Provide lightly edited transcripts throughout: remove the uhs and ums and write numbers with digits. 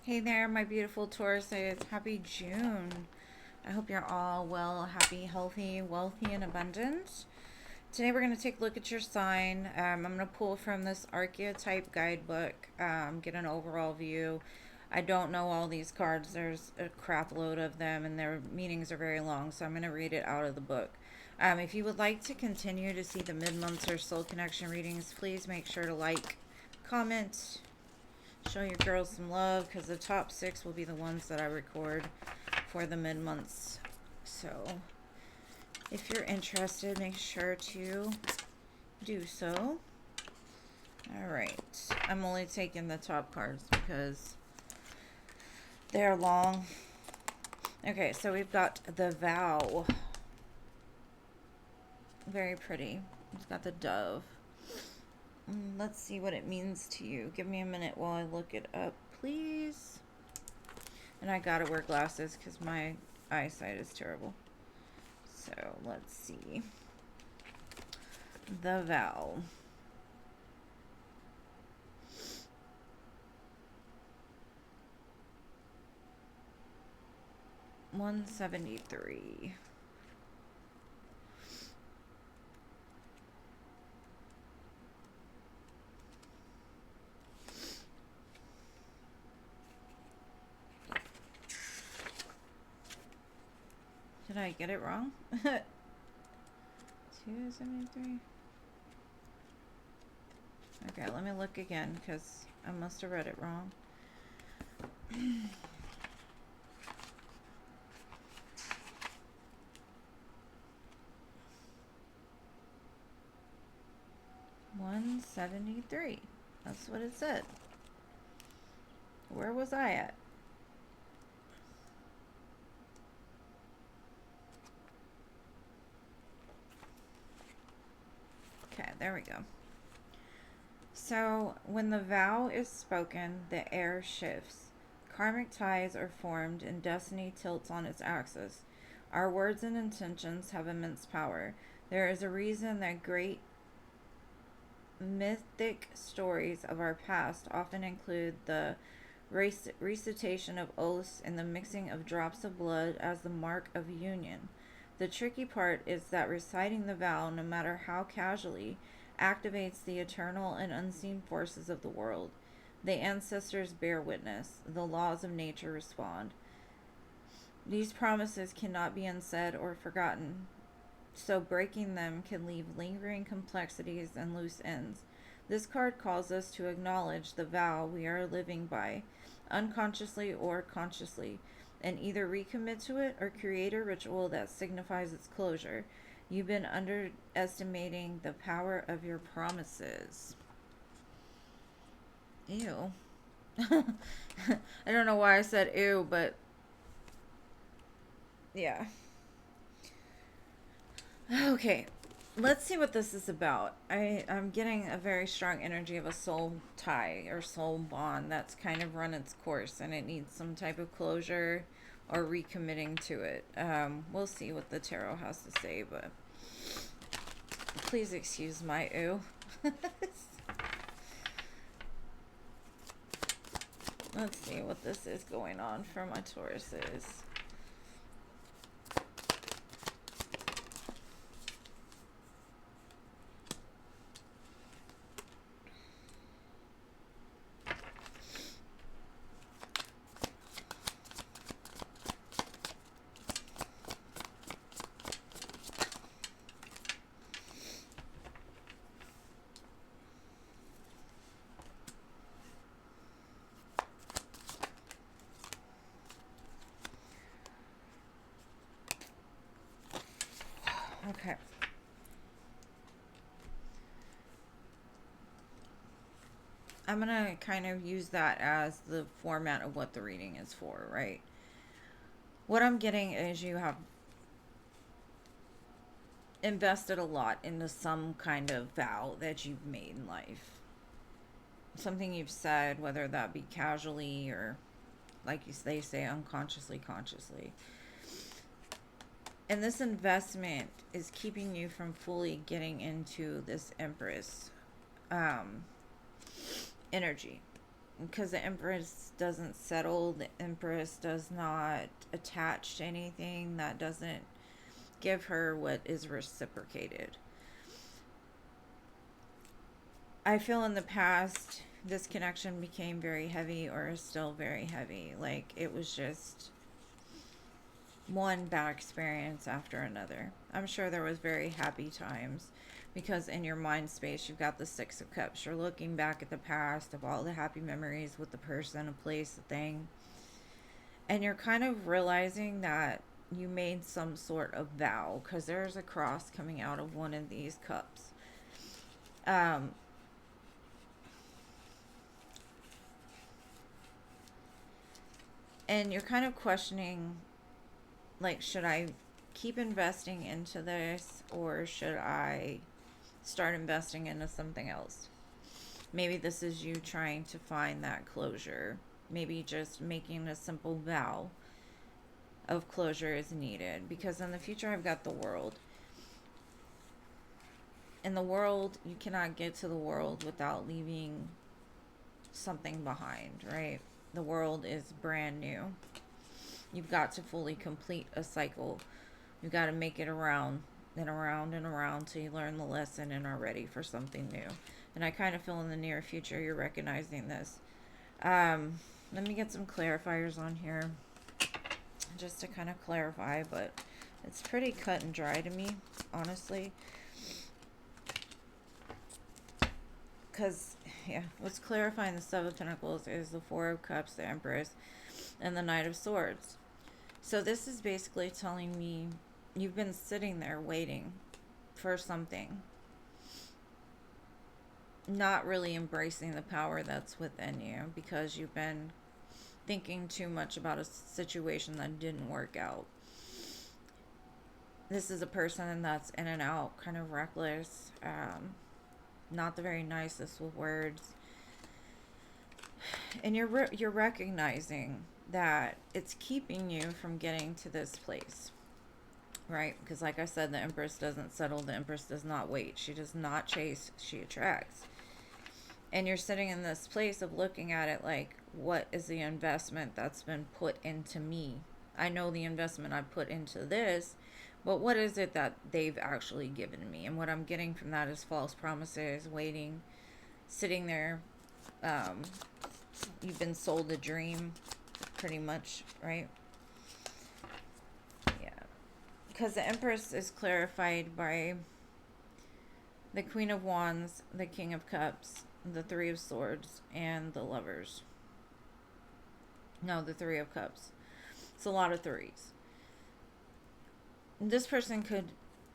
Hey there, my beautiful Tauruses. Happy June. I hope you're all well, happy, healthy, wealthy, and abundant. Today we're going to take a look at your sign. I'm going to pull from this archetype guidebook, get an overall view. I don't know all these cards. There's a crap load of them, and their meanings are very long, so I'm going to read it out of the book. If you would like to continue to see the mid-months or soul connection readings, please make sure to like, comment, show your girls some love, because the top 6 will be the ones that I record for the mid-months. So if you're interested, make sure to do so. Alright, I'm only taking the top cards because they're long. Okay, so we've got the vow. Very pretty. It's got the dove. Let's see what it means to you. Give me a minute while I look it up, please. And I gotta wear glasses because my eyesight is terrible. So let's see. The vow. $173. Did I get it wrong? 273. Okay, let me look again because I must have read it wrong. $173. That's what it said. Where was I at? Okay, there we go. So, when the vow is spoken, the air shifts. Karmic ties are formed and destiny tilts on its axis. Our words and intentions have immense power. There is a reason that great mythic stories of our past often include the recitation of oaths and the mixing of drops of blood as the mark of union. The tricky part is that reciting the vow, no matter how casually, activates the eternal and unseen forces of the world. The ancestors bear witness, the laws of nature respond. These promises cannot be unsaid or forgotten, so breaking them can leave lingering complexities and loose ends. This card calls us to acknowledge the vow we are living by, unconsciously or consciously, and either recommit to it or create a ritual that signifies its closure. You've been underestimating the power of your promises. Ew. I don't know why I said ew, but yeah. Okay, let's see what this is about. I'm getting a very strong energy of a soul tie or soul bond that's kind of run its course and it needs some type of closure or recommitting to it. We'll see what the tarot has to say, but please excuse my ew. Let's see what this is going on for my Tauruses. Okay. I'm going to kind of use that as the format of what the reading is for, right? What I'm getting is you have invested a lot into some kind of vow that you've made in life. Something you've said, whether that be casually or, like they say, unconsciously, consciously. And this investment is keeping you from fully getting into this Empress energy. because the Empress doesn't settle, the Empress does not attach to anything, that doesn't give her what is reciprocated. I feel in the past this connection became very heavy, or is still very heavy. Like, it was just one bad experience after another. I'm sure there was very happy times, because in your mind space you've got the Six of Cups. You're looking back at the past of all the happy memories with the person, a place, a thing, and you're kind of realizing that you made some sort of vow, because there's a cross coming out of one of these cups. um and you're kind of questioning, like, should I keep investing into this, or should I start investing into something else? Maybe this is you trying to find that closure. Maybe just making a simple vow of closure is needed, because in the future I've got the World. In the World, you cannot get to the World without leaving something behind, right? The World is brand new. You've got to fully complete a cycle. You've got to make it around and around and around till you learn the lesson and are ready for something new. And I kind of feel in the near future you're recognizing this. Let me get some clarifiers on here just to kind of clarify, but it's pretty cut and dry to me, honestly. Because, yeah, what's clarifying the Seven of Pentacles is the Four of Cups, the Empress, and the Knight of Swords. So this is basically telling me you've been sitting there waiting for something, not really embracing the power that's within you, because you've been thinking too much about a situation that didn't work out. This is a person that's in and out, kind of reckless, not the very nicest with words, and you're recognizing that it's keeping you from getting to this place, right? Because, like I said, the Empress doesn't settle, the Empress does not wait, she does not chase, she attracts. And you're sitting in this place of looking at it like, what is the investment that's been put into me? I know the investment I put into this, but what is it that they've actually given me? And what I'm getting from that is false promises, waiting, sitting there. You've been sold a dream, pretty much, right? Yeah. Because the Empress is clarified by the Queen of Wands, the King of Cups, the Three of Swords, and the Lovers. No, the Three of Cups. It's a lot of threes. This person could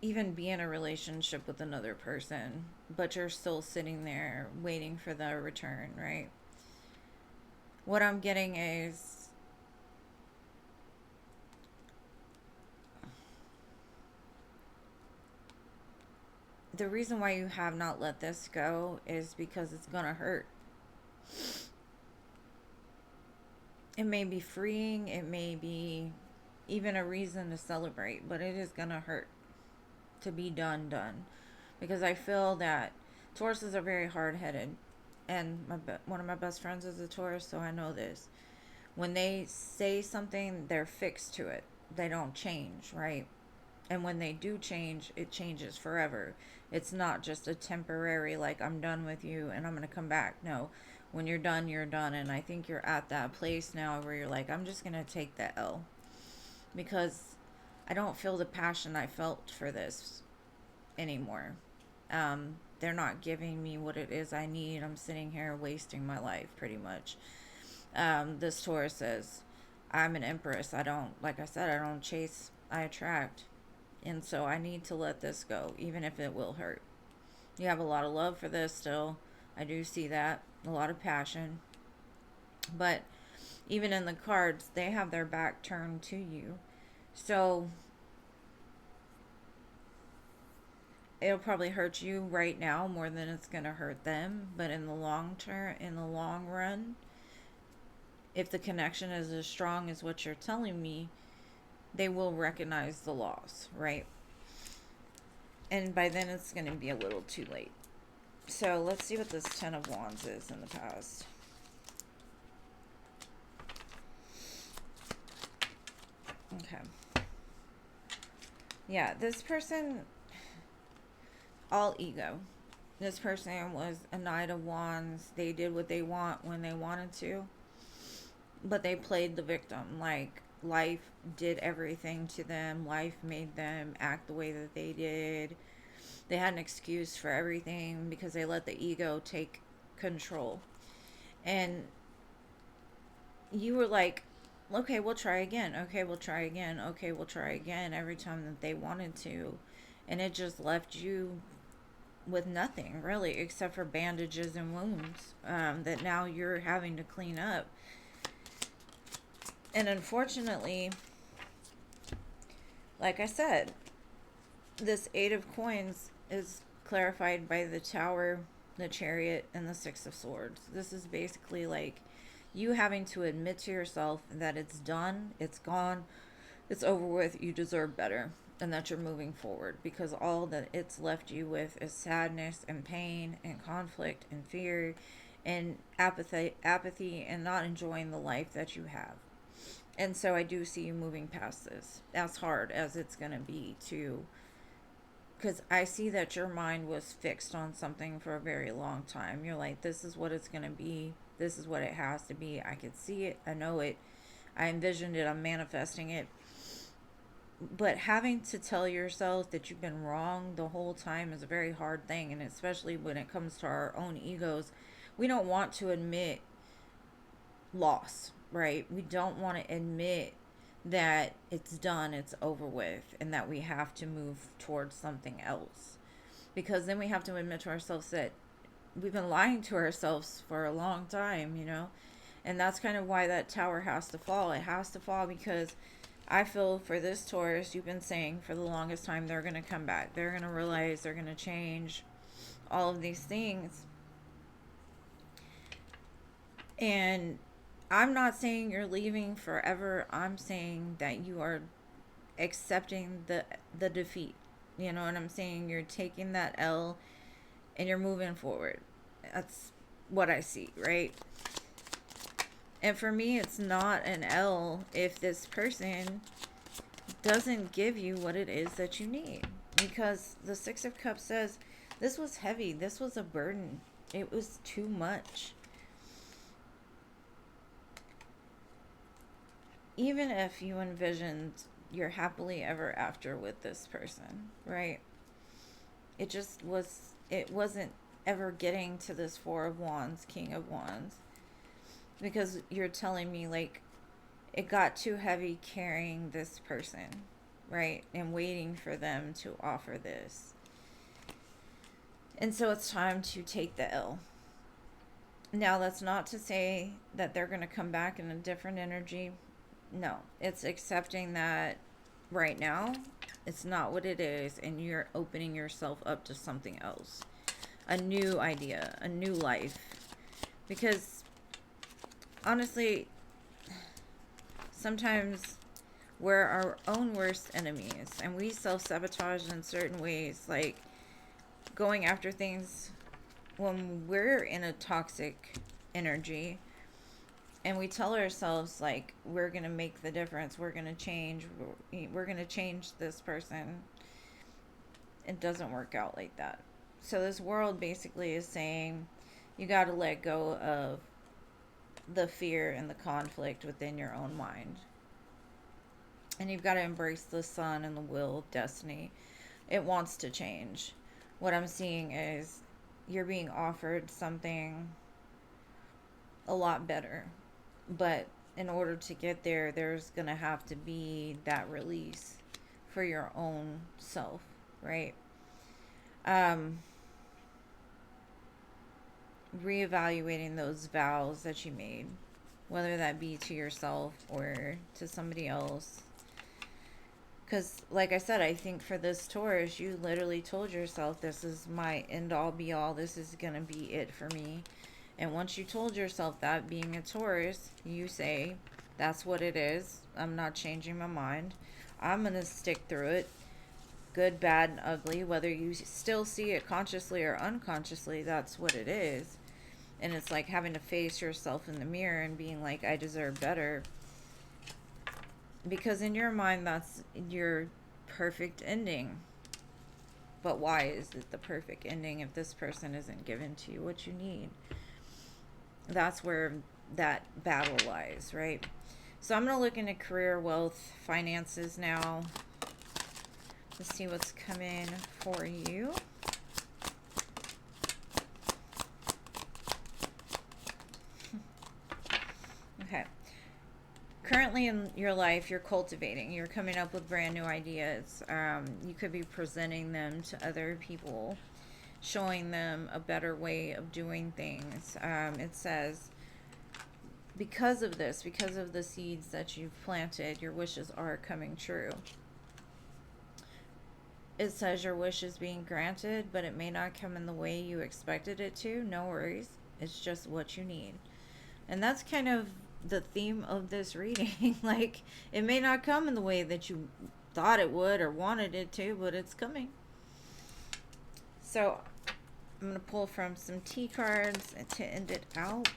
even be in a relationship with another person, but you're still sitting there waiting for the return, right? What I'm getting is the reason why you have not let this go is because it's gonna hurt. It may be freeing, it may be even a reason to celebrate, but it is gonna hurt to be done. Because I feel that Tauruses are very hard-headed, and one of my best friends is a Taurus, so I know this. When they say something, they're fixed to it. They don't change, right? And when they do change, it changes forever. It's not just a temporary, like, I'm done with you and I'm going to come back. No, when you're done, you're done. And I think you're at that place now where you're like, I'm just going to take the L. Because I don't feel the passion I felt for this anymore. They're not giving me what it is I need. I'm sitting here wasting my life, pretty much. This Taurus says, I'm an Empress. I don't, like I said, I don't chase, I attract. And so I need to let this go, even if it will hurt. You have a lot of love for this still. I do see that. A lot of passion. But even in the cards, they have their back turned to you. So it'll probably hurt you right now more than it's going to hurt them. But in the long term, in the long run, if the connection is as strong as what you're telling me, they will recognize the loss, right? And by then it's going to be a little too late. So let's see what this Ten of Wands is in the past. Okay. Yeah, this person, all ego. This person was a Knight of Wands. They did what they want when they wanted to, but they played the victim. Like, life did everything to them. Life made them act the way that they did. They had an excuse for everything because they let the ego take control. And you were like, okay, we'll try again. Okay, we'll try again. Okay, we'll try again every time that they wanted to. And it just left you with nothing really except for bandages and wounds that now you're having to clean up. And unfortunately, like I said, this Eight of Coins is clarified by the Tower, the Chariot, and the Six of Swords. This is basically like you having to admit to yourself that it's done, it's gone, it's over with, you deserve better, and that you're moving forward, because all that it's left you with is sadness and pain and conflict and fear and apathy and not enjoying the life that you have. And so I do see you moving past this, as hard as it's going to be to, because I see that your mind was fixed on something for a very long time. You're like, this is what it's going to be. This is what it has to be. I could see it. I know it. I envisioned it. I'm manifesting it. But having to tell yourself that you've been wrong the whole time is a very hard thing. And especially when it comes to our own egos, we don't want to admit loss, right? We don't want to admit that it's done, it's over with, and that we have to move towards something else. Because then we have to admit to ourselves that we've been lying to ourselves for a long time, you know? And that's kind of why that tower has to fall. It has to fall because I feel for this Taurus, you've been saying for the longest time they're going to come back. They're going to realize, they're going to change, all of these things. And I'm not saying you're leaving forever. I'm saying that you are accepting the defeat. You know what I'm saying? You're taking that L and you're moving forward. That's what I see, right? And for me, it's not an L if this person doesn't give you what it is that you need. Because the Six of Cups says, this was heavy. This was a burden. It was too much. Even if you envisioned your happily ever after with this person, right? It wasn't ever getting to this Four of Wands, King of Wands. Because you're telling me, like, it got too heavy carrying this person, right? And waiting for them to offer this. And so it's time to take the L. Now, that's not to say that they're going to come back in a different energy. No, it's accepting that right now it's not what it is, and you're opening yourself up to something else, a new idea, a new life. Because honestly, sometimes we're our own worst enemies, and we self-sabotage in certain ways, like going after things when we're in a toxic energy. And we tell ourselves, like, we're going to make the difference. We're going to change. We're going to change this person. It doesn't work out like that. So this world basically is saying you got to let go of the fear and the conflict within your own mind. And you've got to embrace the sun and the will of destiny. It wants to change. What I'm seeing is you're being offered something a lot better. But in order to get there, there's going to have to be that release for your own self, right? Reevaluating those vows that you made, whether that be to yourself or to somebody else. Because, like I said, I think for this Taurus, you literally told yourself, this is my end-all, be-all. This is going to be it for me. And once you told yourself that, being a Taurus, you say, that's what it is. I'm not changing my mind. I'm going to stick through it. Good, bad, and ugly. Whether you still see it consciously or unconsciously, that's what it is. And it's like having to face yourself in the mirror and being like, I deserve better. Because in your mind, that's your perfect ending. But why is it the perfect ending if this person isn't given to you what you need? That's where that battle lies, right? So I'm going to look into career, wealth, finances now. Let's see what's coming for you. Okay. Currently in your life, you're cultivating. You're coming up with brand new ideas. You could be presenting them to other people, showing them a better way of doing things. It says, because of this, because of the seeds that you've planted, your wishes are coming true. It says your wish is being granted, but it may not come in the way you expected it to. No worries. It's just what you need. And that's kind of the theme of this reading. Like, it may not come in the way that you thought it would or wanted it to, but it's coming. So, I'm going to pull from some T cards to end it out.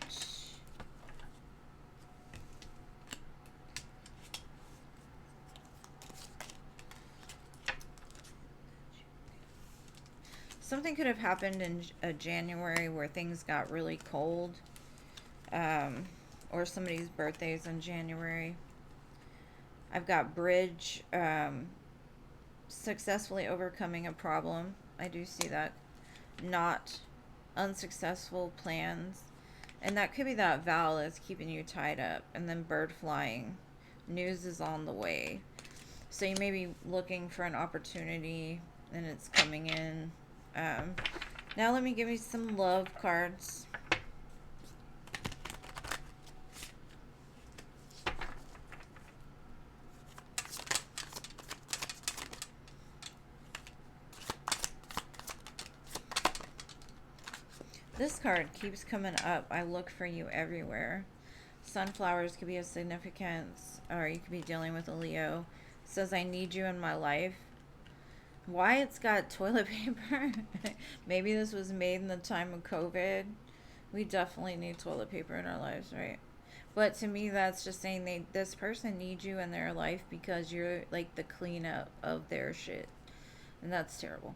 Something could have happened in January where things got really cold. Or somebody's birthday's in January. I've got bridge, successfully overcoming a problem. I do see that. Not unsuccessful plans. And that could be that vow that's keeping you tied up. And then bird flying. News is on the way. So you may be looking for an opportunity and it's coming in. Now let me give you some love cards. This card keeps coming up. I look for you everywhere. Sunflowers could be of significance, or you could be dealing with a Leo. It says, I need you in my life. Why it's got toilet paper? Maybe this was made in the time of COVID. We definitely need toilet paper in our lives, right? But to me, that's just saying this person needs you in their life because you're like the cleanup of their shit. And that's terrible.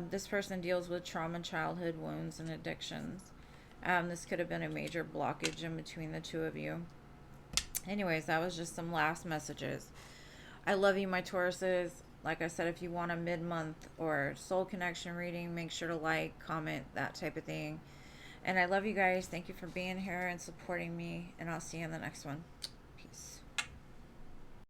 This person deals with trauma, childhood wounds, and addictions. This could have been a major blockage in between the two of you. Anyways, that was just some last messages. I love you, my Tauruses. Like I said, if you want a mid-month or soul connection reading, make sure to like, comment, that type of thing. And I love you guys. Thank you for being here and supporting me. And I'll see you in the next one.